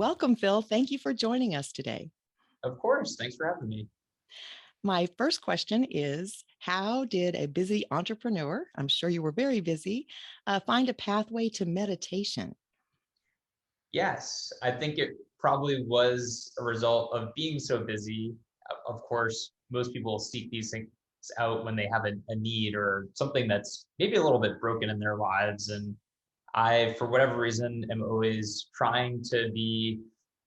Welcome, Phil. Thank you for joining us today. Of course. Thanks for having me. My first question is, how did a busy entrepreneur, I'm sure you were very busy, find a pathway to meditation? Yes, I think it probably was a result of being so busy. Of course, most people seek these things out when they have a need or something that's maybe a little bit broken in their lives. And I, for whatever reason, am always trying to be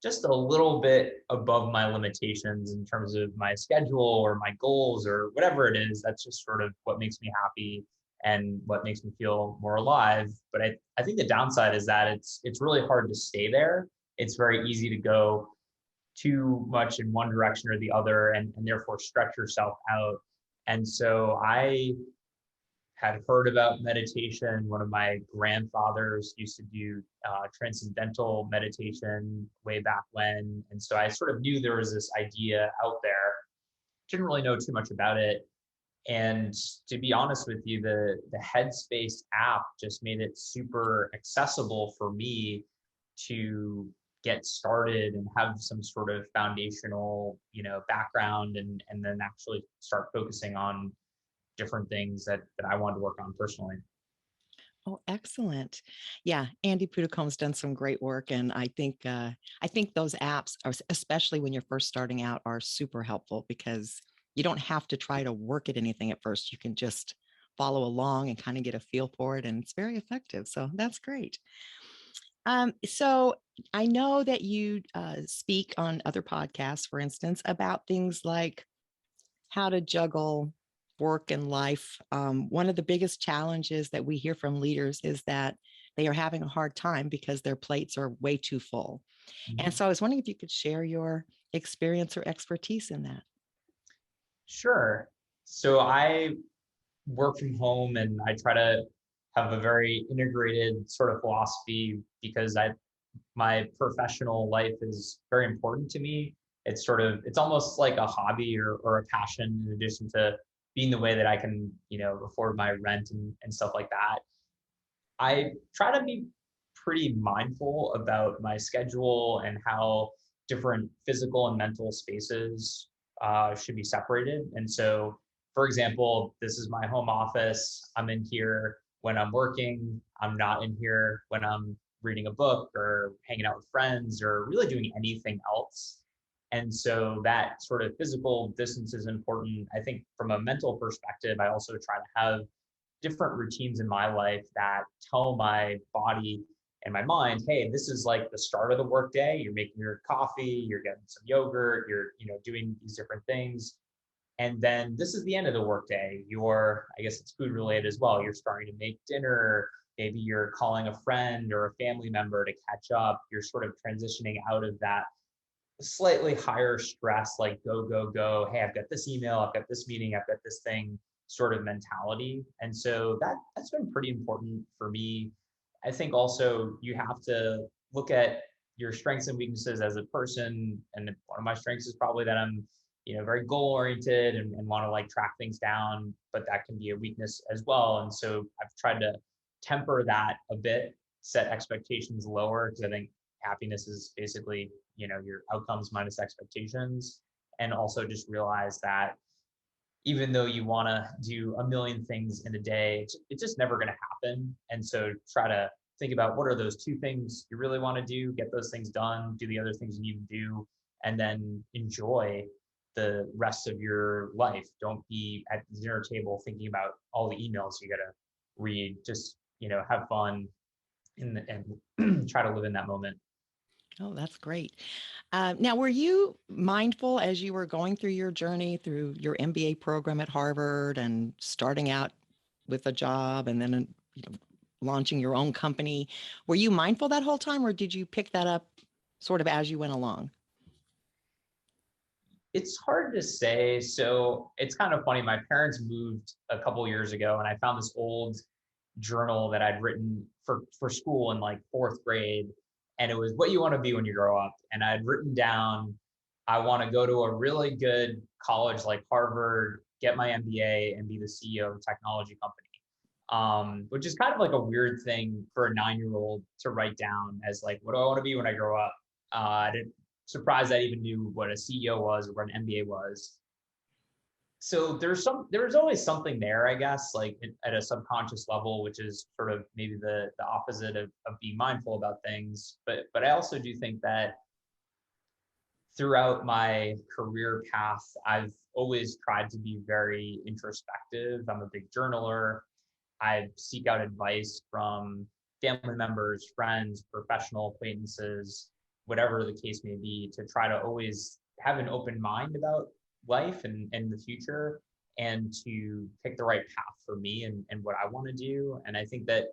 just a little bit above my limitations in terms of my schedule or my goals or whatever it is. That's just sort of what makes me happy and what makes me feel more alive. But I think the downside is that it's really hard to stay there. It's very easy to go too much in one direction or the other and therefore stretch yourself out. And so I had heard about meditation. One of my grandfathers used to do transcendental meditation way back when. And so I sort of knew there was this idea out there. Didn't really know too much about it. And to be honest with you, the Headspace app just made it super accessible for me to get started and have some sort of foundational, background and then actually start focusing on different things that I wanted to work on personally. Oh, excellent. Yeah, Andy Puddicombe's done some great work, and I think those apps are, especially when you're first starting out, are super helpful because you don't have to try to work at anything at first. You can just follow along and kind of get a feel for it, and it's very effective. So that's great. So I know that you speak on other podcasts, for instance, about things like how to juggle work and life. One of the biggest challenges that we hear from leaders is that they are having a hard time because their plates are way too full. And Mhm. so I was wondering if you could share your experience or expertise in that. Sure. So I work from home and I try to have a very integrated sort of philosophy because my professional life is very important to me. It's almost like a hobby or a passion in addition to being the way that I can, afford my rent and stuff like that. I try to be pretty mindful about my schedule and how different physical and mental spaces should be separated. And so, for example, this is my home office. I'm in here when I'm working. I'm not in here when I'm reading a book or hanging out with friends or really doing anything else. And so that sort of physical distance is important. I think from a mental perspective, I also try to have different routines in my life that tell my body and my mind, hey, this is like the start of the workday. You're making your coffee, you're getting some yogurt, you're doing these different things. And then this is the end of the workday. I guess it's food related as well. You're starting to make dinner. Maybe you're calling a friend or a family member to catch up. You're sort of transitioning out of that slightly higher stress, like go, go, go. Hey, I've got this email, I've got this meeting, I've got this thing sort of mentality. And so that's been pretty important for me. I think also you have to look at your strengths and weaknesses as a person. And one of my strengths is probably that I'm, very goal oriented and want to like track things down, but that can be a weakness as well. And so I've tried to temper that a bit, set expectations lower because I think happiness is basically your outcomes minus expectations, and also just realize that even though you want to do a million things in a day, it's just never going to happen. And so try to think about what are those two things you really want to do, get those things done, do the other things you need to do, and then enjoy the rest of your life. Don't be at the dinner table thinking about all the emails you got to read. Just have fun and try to live in that moment. Oh, that's great. Now, were you mindful as you were going through your journey through your MBA program at Harvard and starting out with a job and then, launching your own company? Were you mindful that whole time, or did you pick that up sort of as you went along? It's hard to say. So it's kind of funny. My parents moved a couple years ago, and I found this old journal that I'd written for school in like fourth grade, and it was what you want to be when you grow up. And I'd written down, I want to go to a really good college like Harvard, get my MBA, and be the CEO of a technology company. Which is kind of like a weird thing for a 9-year-old to write down as like, what do I want to be when I grow up? I didn't surprised I even knew what a CEO was or what an MBA was. So there's always something there, I guess, like at a subconscious level, which is sort of maybe the opposite of being mindful about things. But I also do think that throughout my career path, I've always tried to be very introspective. I'm a big journaler. I seek out advice from family members, friends, professional acquaintances, whatever the case may be, to try to always have an open mind about life and the future, and to pick the right path for me and what I want to do. And I think that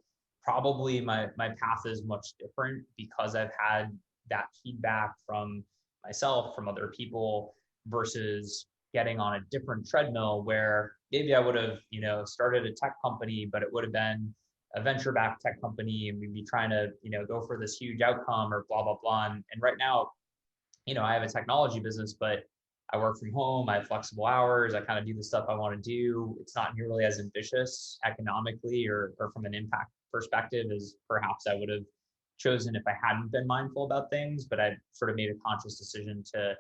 probably my path is much different because I've had that feedback from myself, from other people, versus getting on a different treadmill where maybe I would have, started a tech company, but it would have been a venture backed tech company and we'd be trying to, go for this huge outcome or blah, blah, blah. And right now, I have a technology business, but I work from home. I have flexible hours. I kind of do the stuff I want to do. It's not nearly as ambitious economically or from an impact perspective as perhaps I would have chosen if I hadn't been mindful about things. But I sort of made a conscious decision to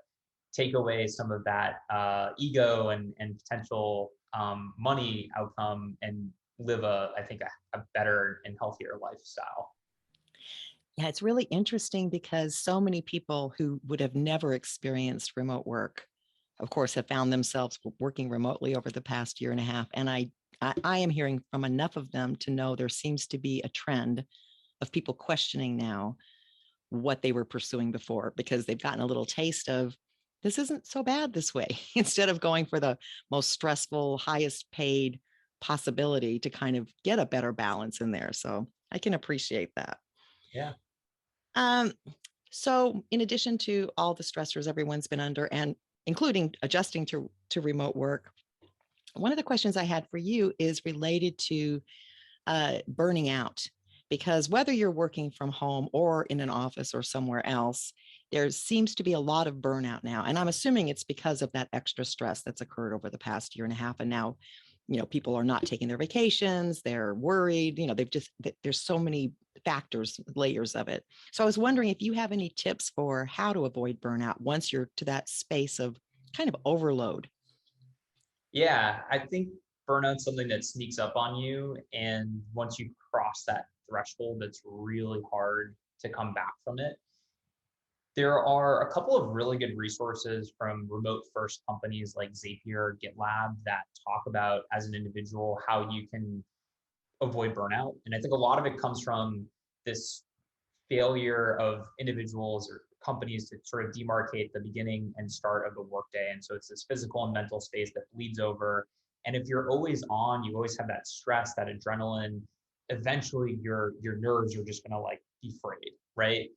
take away some of that ego and potential money outcome and live I think a better and healthier lifestyle. Yeah, it's really interesting because so many people who would have never experienced remote work, of course, have found themselves working remotely over the past year and a half. And I am hearing from enough of them to know there seems to be a trend of people questioning now what they were pursuing before because they've gotten a little taste of this isn't so bad this way instead of going for the most stressful, highest paid possibility to kind of get a better balance in there. So I can appreciate that. Yeah. Um, so in addition to all the stressors everyone's been under and including adjusting to remote work, one of the questions I had for you is related to burning out. Because whether you're working from home or in an office or somewhere else, there seems to be a lot of burnout now. And I'm assuming it's because of that extra stress that's occurred over the past year and a half. And now, people are not taking their vacations, they're worried, there's so many factors, layers of it. So I was wondering if you have any tips for how to avoid burnout once you're to that space of kind of overload. Yeah, I think burnout's something that sneaks up on you. And once you cross that threshold, it's really hard to come back from it. There are a couple of really good resources from remote first companies like Zapier, GitLab that talk about as an individual how you can avoid burnout. And I think a lot of it comes from this failure of individuals or companies to sort of demarcate the beginning and start of the workday. And so it's this physical and mental space that bleeds over. And if you're always on, you always have that stress, that adrenaline, eventually your nerves are just gonna like be frayed, right?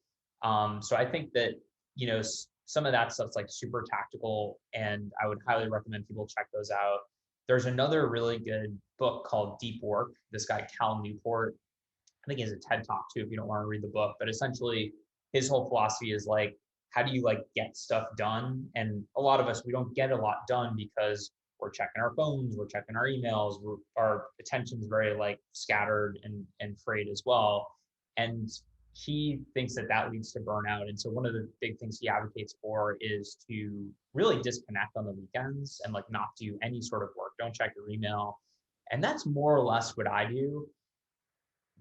So I think that, some of that stuff's like super tactical, and I would highly recommend people check those out. There's another really good book called Deep Work. This guy, Cal Newport, I think he has a TED talk too if you don't want to read the book, but essentially his whole philosophy is like, how do you like get stuff done? And a lot of us, we don't get a lot done because we're checking our phones, we're checking our emails, our attention's very like scattered and frayed as well. And he thinks that that leads to burnout. And so one of the big things he advocates for is to really disconnect on the weekends and like not do any sort of work. Don't check your email. And that's more or less what I do,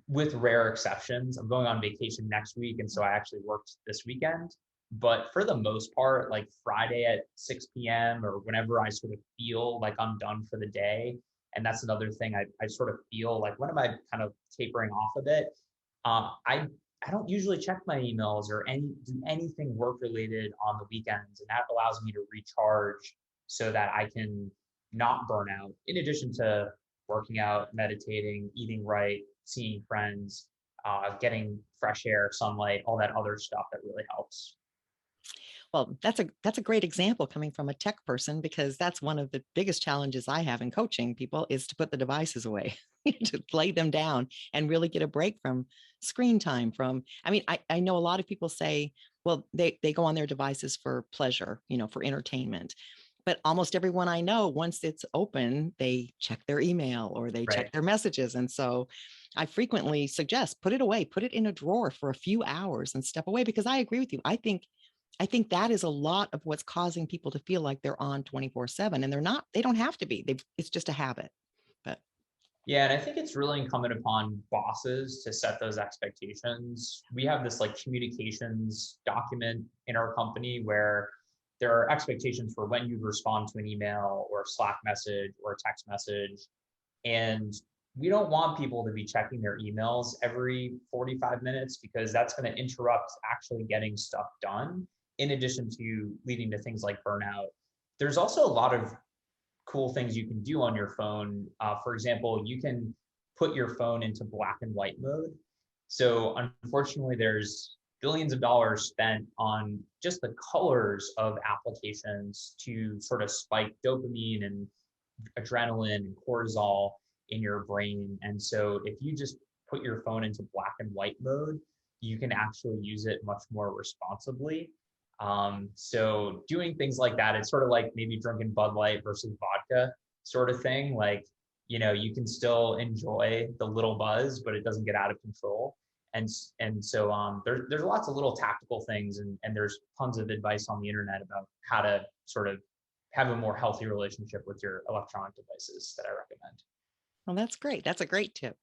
with rare exceptions. I'm going on vacation next week, and so I actually worked this weekend. But for the most part, like Friday at 6 p.m. or whenever I sort of feel like I'm done for the day, and that's another thing I sort of feel like, when am I kind of tapering off a bit? I don't usually check my emails or do anything work related on the weekends, and that allows me to recharge so that I can not burn out. In addition to working out, meditating, eating right, seeing friends, getting fresh air, sunlight, all that other stuff that really helps. Well, that's a great example coming from a tech person because that's one of the biggest challenges I have in coaching people is to put the devices away, to lay them down and really get a break from screen time. I know a lot of people say, well, they go on their devices for pleasure, for entertainment. But almost everyone I know, once it's open, they check their email or they check Right. their messages. And so I frequently suggest put it away, put it in a drawer for a few hours and step away, because I agree with you. I think that is a lot of what's causing people to feel like they're on 24/7, and they're not, they don't have to be. It's just a habit. But Yeah, and I think it's really incumbent upon bosses to set those expectations. We have this like communications document in our company where there are expectations for when you respond to an email or a Slack message or a text message. And we don't want people to be checking their emails every 45 minutes because that's going to interrupt actually getting stuff done, in addition to leading to things like burnout. There's also a lot of cool things you can do on your phone. For example, you can put your phone into black and white mode. So unfortunately, there's billions of dollars spent on just the colors of applications to sort of spike dopamine and adrenaline and cortisol in your brain. And so if you just put your phone into black and white mode, you can actually use it much more responsibly. So doing things like that, it's sort of like maybe drinking Bud Light versus vodka sort of thing. Like, you can still enjoy the little buzz, but it doesn't get out of control. And so there's lots of little tactical things, and there's tons of advice on the internet about how to sort of have a more healthy relationship with your electronic devices that I recommend. well, that's great. That's a great tip.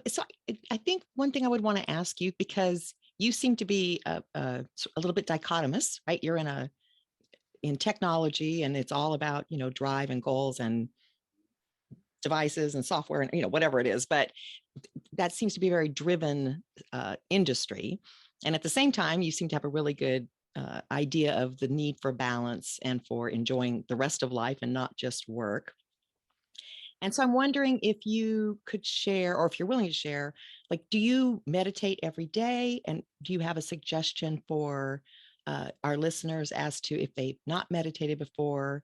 So I think one thing I would want to ask you, because you seem to be a little bit dichotomous, right? You're in technology, and it's all about, drive and goals and devices and software and, whatever it is. But that seems to be a very driven industry. And at the same time, you seem to have a really good idea of the need for balance and for enjoying the rest of life and not just work. And so I'm wondering if you could share, or if you're willing to share, like, do you meditate every day? And do you have a suggestion for our listeners as to, if they've not meditated before,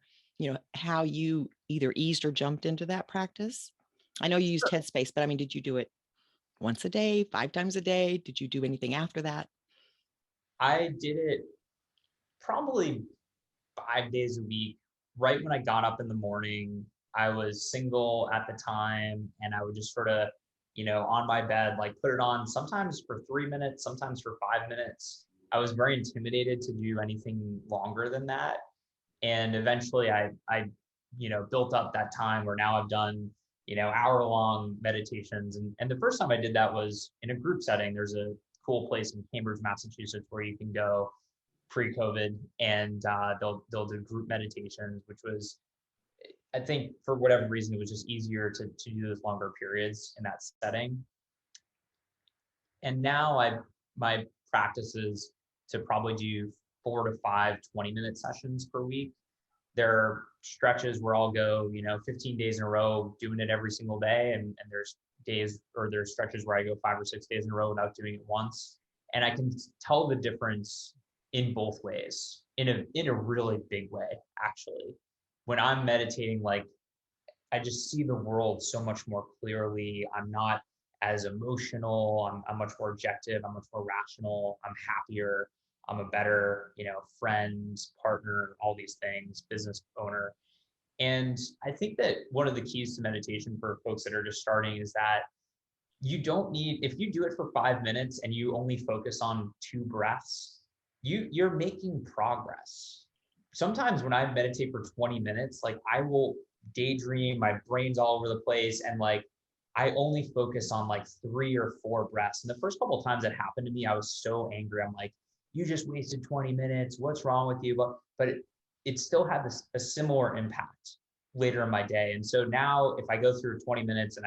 how you either eased or jumped into that practice? I know you used Sure. Headspace, but I mean, did you do it once a day, 5 times a day? Did you do anything after that? I did it probably 5 days a week. Right when I got up in the morning, I was single at the time, and I would just sort of, on my bed, like put it on sometimes for 3 minutes, sometimes for 5 minutes. I was very intimidated to do anything longer than that. And eventually I built up that time where now I've done, hour long meditations. And the first time I did that was in a group setting. There's a cool place in Cambridge, Massachusetts, where you can go pre-COVID, and they'll do group meditations, which was, I think, for whatever reason, it was just easier to do those longer periods in that setting. And now my practice is to probably do 4 to 5 20-minute sessions per week. There are stretches where I'll go, 15 days in a row doing it every single day. And there's days, or there's stretches where I go 5 or 6 days in a row without doing it once. And I can tell the difference in both ways, in a really big way, actually. When I'm meditating, like, I just see the world so much more clearly. I'm not as emotional. I'm much more objective. I'm much more rational. I'm happier. I'm a better, friend, partner, all these things, business owner. And I think that one of the keys to meditation for folks that are just starting is that you don't need, if you do it for 5 minutes and you only focus on 2 breaths, you're making progress. Sometimes when I meditate for 20 minutes, like, I will daydream, my brain's all over the place, and like, I only focus on like 3 or 4 breaths. And the first couple of times that happened to me, I was so angry. I'm like, you just wasted 20 minutes. What's wrong with you? But it still had a similar impact later in my day. And so now if I go through 20 minutes and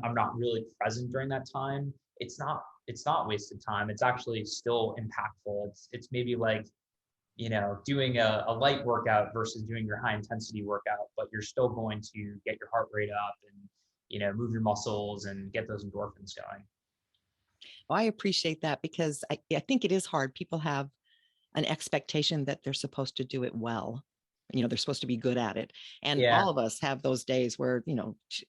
I'm not really present during that time, it's not wasted time. It's actually still impactful. It's maybe like, doing a light workout versus doing your high intensity workout, but you're still going to get your heart rate up and, move your muscles and get those endorphins going. Well, I appreciate that, because I think it is hard. People have an expectation that they're supposed to do it well. They're supposed to be good at it. And Yeah. all of us have those days where,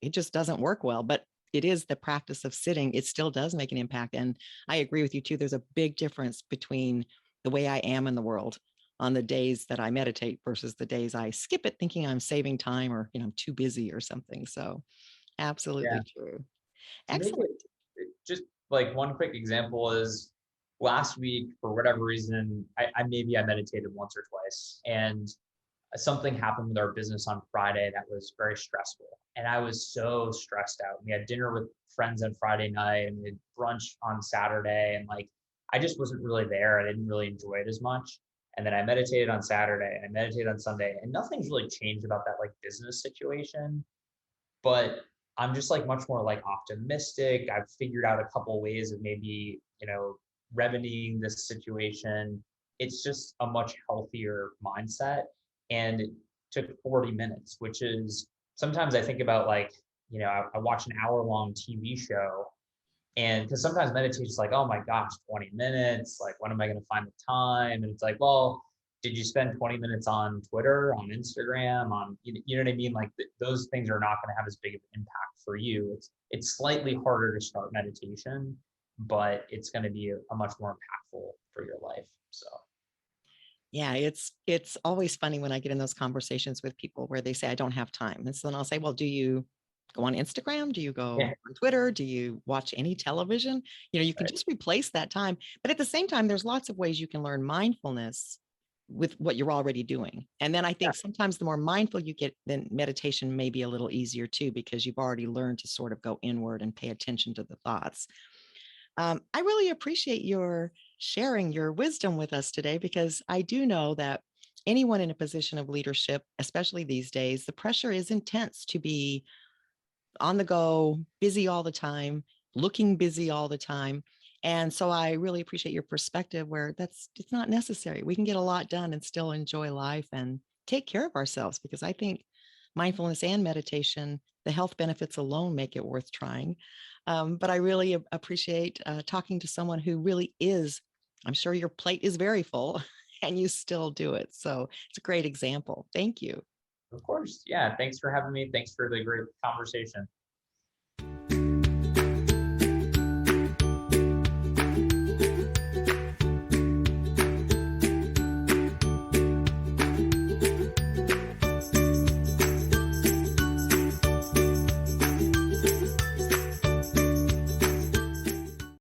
it just doesn't work well, but it is the practice of sitting. It still does make an impact. And I agree with you too. There's a big difference between the way I am in the world on the days that I meditate versus the days I skip it thinking I'm saving time, or, I'm too busy or something. So Yeah. absolutely true. To make it Excellent. just like one quick example is last week, for whatever reason, I meditated once or twice, and something happened with our business on Friday that was very stressful. And I was so stressed out. We had dinner with friends on Friday night and we had brunch on Saturday. And like, I just wasn't really there. I didn't really enjoy it as much. And then I meditated on Saturday and I meditated on Sunday, and nothing's really changed about that like business situation. But I'm just like much more like optimistic. I've figured out a couple ways of maybe, remedying this situation. It's just a much healthier mindset. And it took 40 minutes, which is sometimes I think about like, I watch an hour-long TV show, and because sometimes meditation is like, oh my gosh, 20 minutes, like when am I going to find the time? And it's like, well, did you spend 20 minutes on Twitter, on Instagram, on, you know what I mean? Like those things are not going to have as big of an impact for you. It's slightly harder to start meditation, but it's going to be a much more impactful for your life. So Yeah, it's always funny when I get in those conversations with people where they say I don't have time. And so then I'll say, well, do you go on Instagram? Do you go yeah, on Twitter? Do you watch any television? You can right. just replace that time. But at the same time, there's lots of ways you can learn mindfulness with what you're already doing. And then I Yeah, think sometimes the more mindful you get, then meditation may be a little easier too, because you've already learned to sort of go inward and pay attention to the thoughts. I really appreciate your sharing your wisdom with us today, because I do know that anyone in a position of leadership, especially these days, the pressure is intense to be on the go, busy all the time, looking busy all the time. And so I really appreciate your perspective where it's not necessary. We can get a lot done and still enjoy life and take care of ourselves, because I think mindfulness and meditation, the health benefits alone make it worth trying. But I really appreciate talking to someone who really is, I'm sure your plate is very full and you still do it. So it's a great example. Thank you. of course. Yeah. Thanks for having me. Thanks for the great conversation.